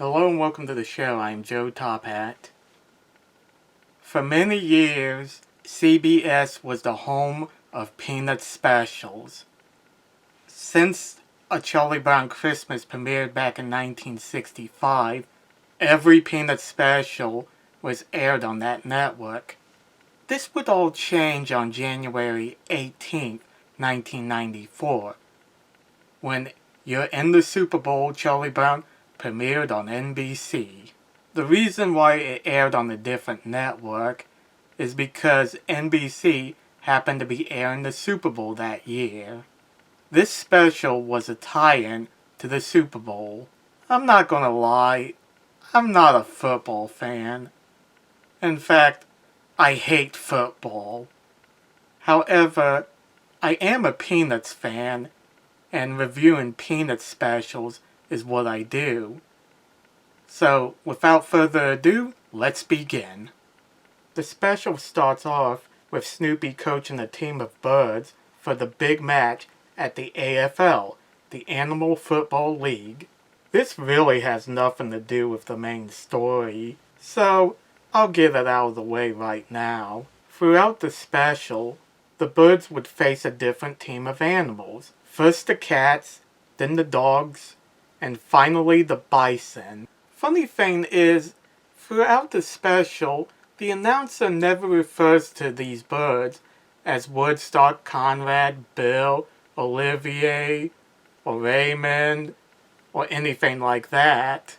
Hello and welcome to the show. I am Joe Tophat. For many years, CBS was the home of Peanut specials. Since A Charlie Brown Christmas premiered back in 1965, every Peanut special was aired on that network. This would all change on January 18, 1994, when You're in the Super Bowl, Charlie Brown premiered on NBC. The reason why it aired on a different network is because NBC happened to be airing the Super Bowl that year. This special was a tie-in to the Super Bowl. I'm not gonna lie, I'm not a football fan. In fact, I hate football. However, I am a Peanuts fan, and reviewing Peanuts specials is what I do. So, without further ado, let's begin. The special starts off with Snoopy coaching a team of birds for the big match at the AFL, the Animal Football League. This really has nothing to do with the main story, so I'll get it out of the way right now. Throughout the special, the birds would face a different team of animals. First the cats, then the dogs, and finally the bison. Funny thing is, throughout the special, the announcer never refers to these birds as Woodstock, Conrad, Bill, Olivier, or Raymond, or anything like that.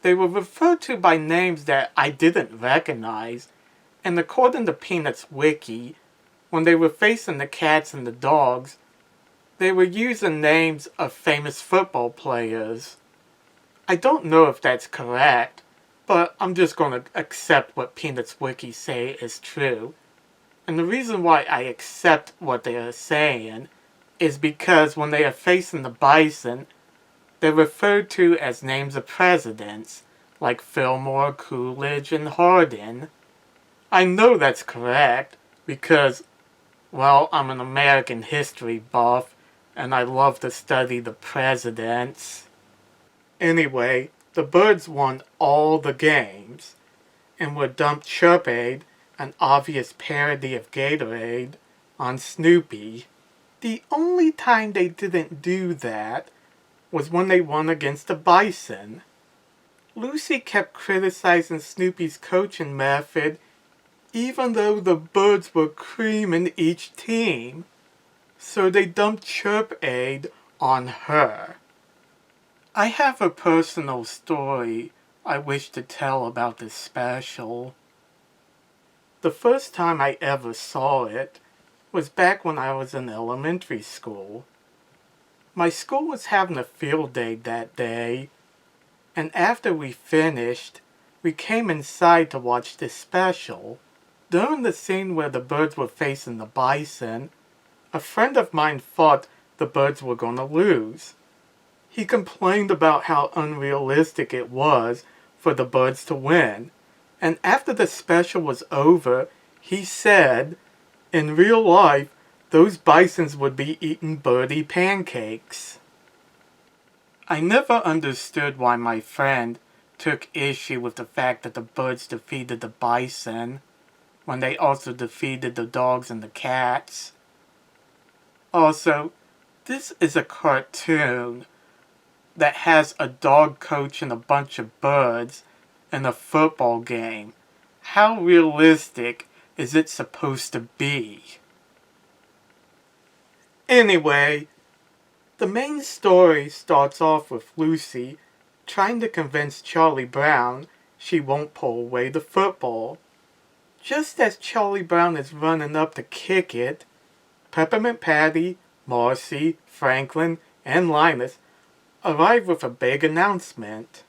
They were referred to by names that I didn't recognize, and according to Peanuts Wiki, when they were facing the cats and the dogs, they were using names of famous football players. I don't know if that's correct, but I'm just going to accept what Peanuts Wiki say is true. And the reason why I accept what they are saying is because when they are facing the bison, they're referred to as names of presidents, like Fillmore, Coolidge, and Hardin. I know that's correct because, well, I'm an American history buff, and I love to study the presidents. Anyway, the birds won all the games, and were dumped Chirp-Aid, an obvious parody of Gatorade, on Snoopy. The only time they didn't do that was when they won against the bison. Lucy kept criticizing Snoopy's coaching method even though the birds were creaming each team. So they dumped Chirp-Aid on her. I have a personal story I wish to tell about this special. The first time I ever saw it was back when I was in elementary school. My school was having a field day that day, and after we finished, we came inside to watch this special. During the scene where the birds were facing the bison, a friend of mine thought the birds were going to lose. He complained about how unrealistic it was for the birds to win, and after the special was over, he said, in real life, those bisons would be eating birdie pancakes. I never understood why my friend took issue with the fact that the birds defeated the bison when they also defeated the dogs and the cats. Also, this is a cartoon that has a dog coach and a bunch of birds in a football game. How realistic is it supposed to be? Anyway, the main story starts off with Lucy trying to convince Charlie Brown she won't pull away the football. Just as Charlie Brown is running up to kick it, Peppermint Patty, Marcy, Franklin, and Linus arrive with a big announcement.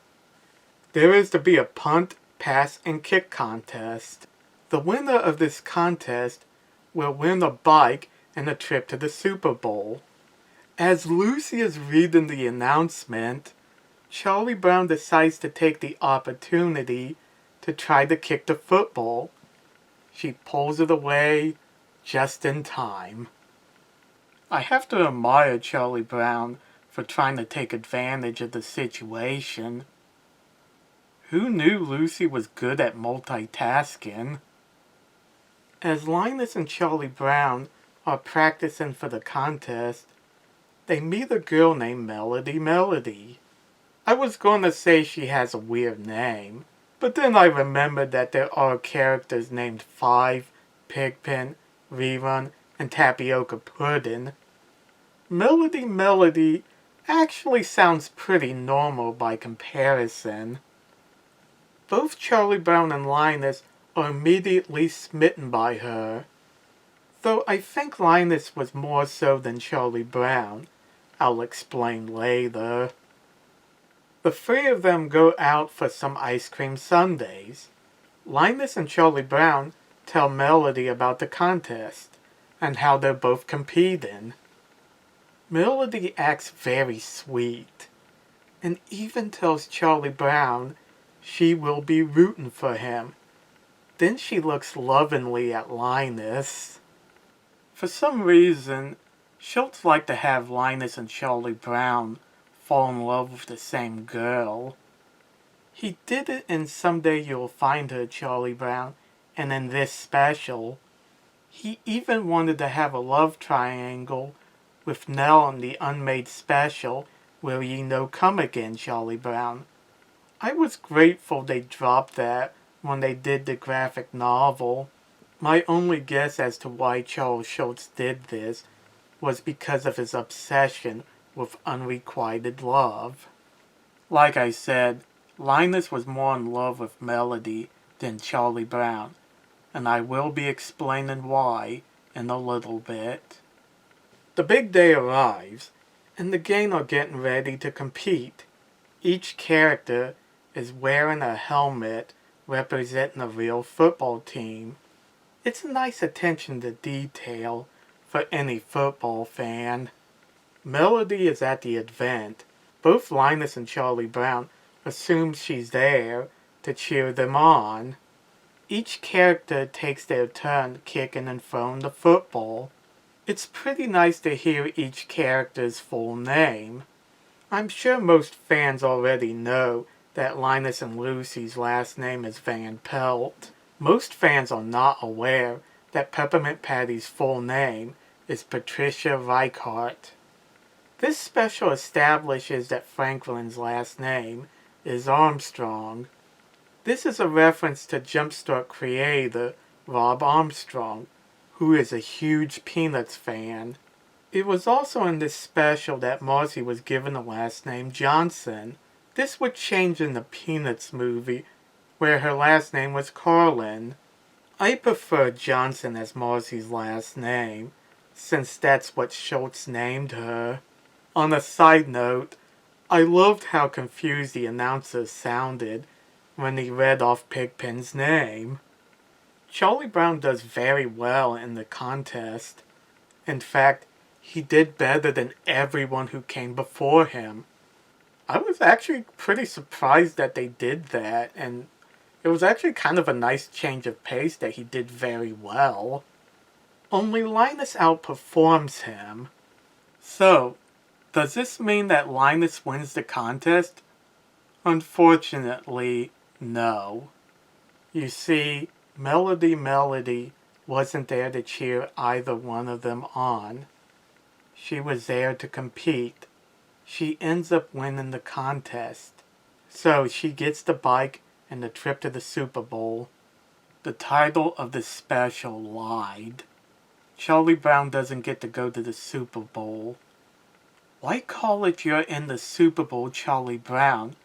There is to be a punt, pass, and kick contest. The winner of this contest will win a bike and a trip to the Super Bowl. As Lucy is reading the announcement, Charlie Brown decides to take the opportunity to try to kick the football. She pulls it away just in time. I have to admire Charlie Brown for trying to take advantage of the situation. Who knew Lucy was good at multitasking? As Linus and Charlie Brown are practicing for the contest, they meet a girl named Melody. I was going to say she has a weird name, but then I remembered that there are characters named Five, Pigpen, Rerun, and Tapioca Pudding. Melody actually sounds pretty normal by comparison. Both Charlie Brown and Linus are immediately smitten by her, though I think Linus was more so than Charlie Brown. I'll explain later. The three of them go out for some ice cream sundaes. Linus and Charlie Brown tell Melody about the contest and how they're both competing. Melody acts very sweet and even tells Charlie Brown she will be rooting for him. Then she looks lovingly at Linus. For some reason, Schultz liked to have Linus and Charlie Brown fall in love with the same girl. He did it in Someday You'll Find Her, Charlie Brown, and in this special. He even wanted to have a love triangle with Nell in the unmade special, Will Ye No Come Again, Charlie Brown. I was grateful they dropped that when they did the graphic novel. My only guess as to why Charles Schultz did this was because of his obsession with unrequited love. Like I said, Linus was more in love with Melody than Charlie Brown, and I will be explaining why in a little bit. The big day arrives, and the gang are getting ready to compete. Each character is wearing a helmet representing a real football team. It's a nice attention to detail for any football fan. Melody is at the event. Both Linus and Charlie Brown assume she's there to cheer them on. Each character takes their turn kicking and throwing the football. It's pretty nice to hear each character's full name. I'm sure most fans already know that Linus and Lucy's last name is Van Pelt. Most fans are not aware that Peppermint Patty's full name is Patricia Reichart. This special establishes that Franklin's last name is Armstrong. This is a reference to Jumpstart creator Rob Armstrong, who is a huge Peanuts fan. It was also in this special that Marcy was given the last name Johnson. This would change in the Peanuts movie, where her last name was Carlin. I prefer Johnson as Marcy's last name, since that's what Schultz named her. On a side note, I loved how confused the announcer sounded when he read off Pigpen's name. Charlie Brown does very well in the contest. In fact, he did better than everyone who came before him. I was actually pretty surprised that they did that, and it was actually kind of a nice change of pace that he did very well. Only Linus outperforms him. So, does this mean that Linus wins the contest? Unfortunately, no. You see, Melody wasn't there to cheer either one of them on. She was there to compete. She ends up winning the contest. So she gets the bike and the trip to the Super Bowl. The title of the special lied. Charlie Brown doesn't get to go to the Super Bowl. Why call it You're in the Super Bowl, Charlie Brown,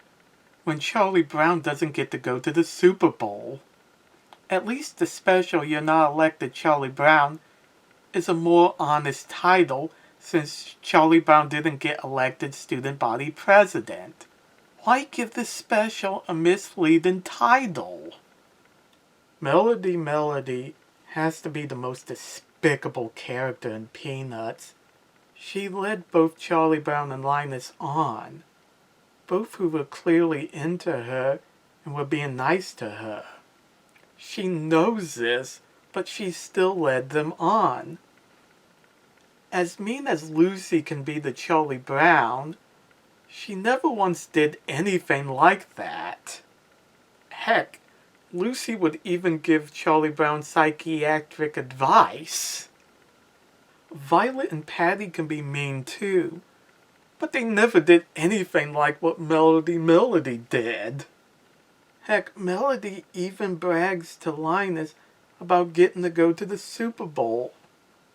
when Charlie Brown doesn't get to go to the Super Bowl? At least the special You're Not Elected, Charlie Brown is a more honest title, since Charlie Brown didn't get elected student body president. Why give this special a misleading title? Melody has to be the most despicable character in Peanuts. She led both Charlie Brown and Linus on, both who were clearly into her and were being nice to her. She knows this, but she still led them on. As mean as Lucy can be to Charlie Brown, she never once did anything like that. Heck, Lucy would even give Charlie Brown psychiatric advice. Violet and Patty can be mean too, but they never did anything like what Melody did. Heck, Melody even brags to Linus about getting to go to the Super Bowl.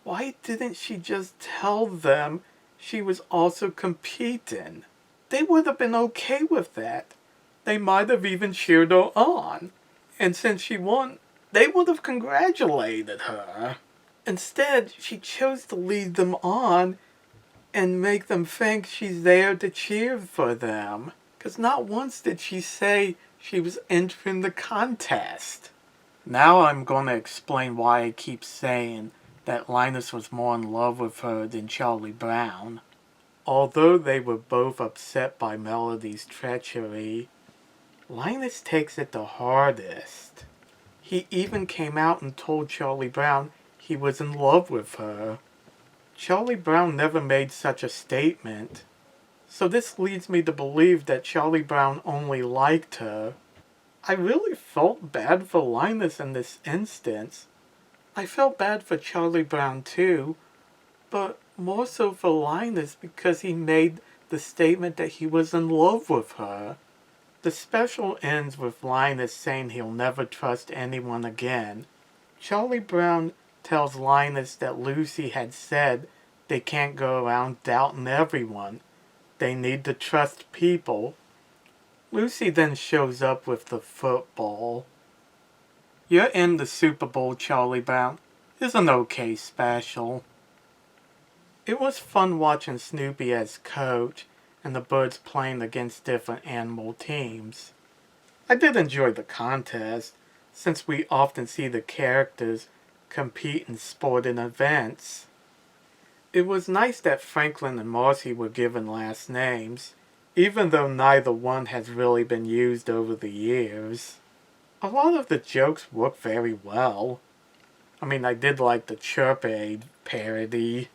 Why didn't she just tell them she was also competing? They would have been okay with that. They might have even cheered her on. And since she won, they would have congratulated her. Instead, she chose to lead them on and make them think she's there to cheer for them. 'Cause not once did she say she was entering the contest. Now I'm going to explain why I keep saying that Linus was more in love with her than Charlie Brown. Although they were both upset by Melody's treachery, Linus takes it the hardest. He even came out and told Charlie Brown he was in love with her. Charlie Brown never made such a statement, so this leads me to believe that Charlie Brown only liked her. I really felt bad for Linus in this instance. I felt bad for Charlie Brown too, but more so for Linus because he made the statement that he was in love with her. The special ends with Linus saying he'll never trust anyone again. Charlie Brown tells Linus that Lucy had said they can't go around doubting everyone. They need to trust people. Lucy then shows up with the football. You're in the Super Bowl, Charlie Brown. Is an okay special. It was fun watching Snoopy as coach and the birds playing against different animal teams. I did enjoy the contest, since we often see the characters compete in sporting events. It was nice that Franklin and Marcy were given last names, even though neither one has really been used over the years. A lot of the jokes work very well. I did like the Chirp Aid parody.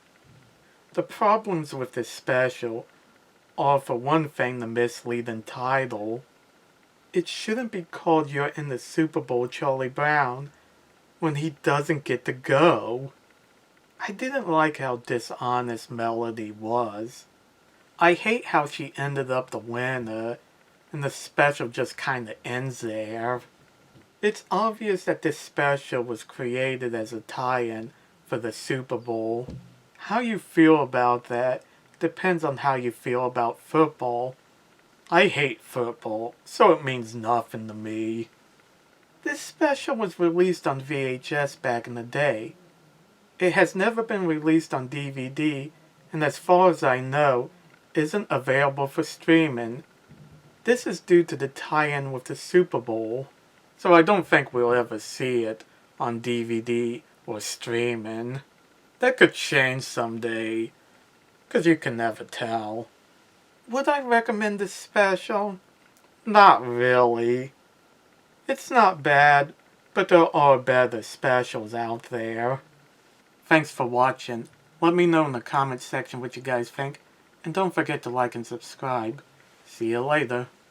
The problems with this special are, for one thing, the misleading title. It shouldn't be called You're in the Super Bowl, Charlie Brown, when he doesn't get to go. I didn't like how dishonest Melody was. I hate how she ended up the winner, and the special just kinda ends there. It's obvious that this special was created as a tie-in for the Super Bowl. How you feel about that depends on how you feel about football. I hate football, so it means nothing to me. This special was released on VHS back in the day. It has never been released on DVD, and as far as I know, isn't available for streaming. This is due to the tie-in with the Super Bowl, so I don't think we'll ever see it on DVD or streaming. That could change someday, 'cause you can never tell. Would I recommend this special? Not really. It's not bad, but there are better specials out there. Thanks for watching. Let me know in the comments section what you guys think, and don't forget to like and subscribe. See you later.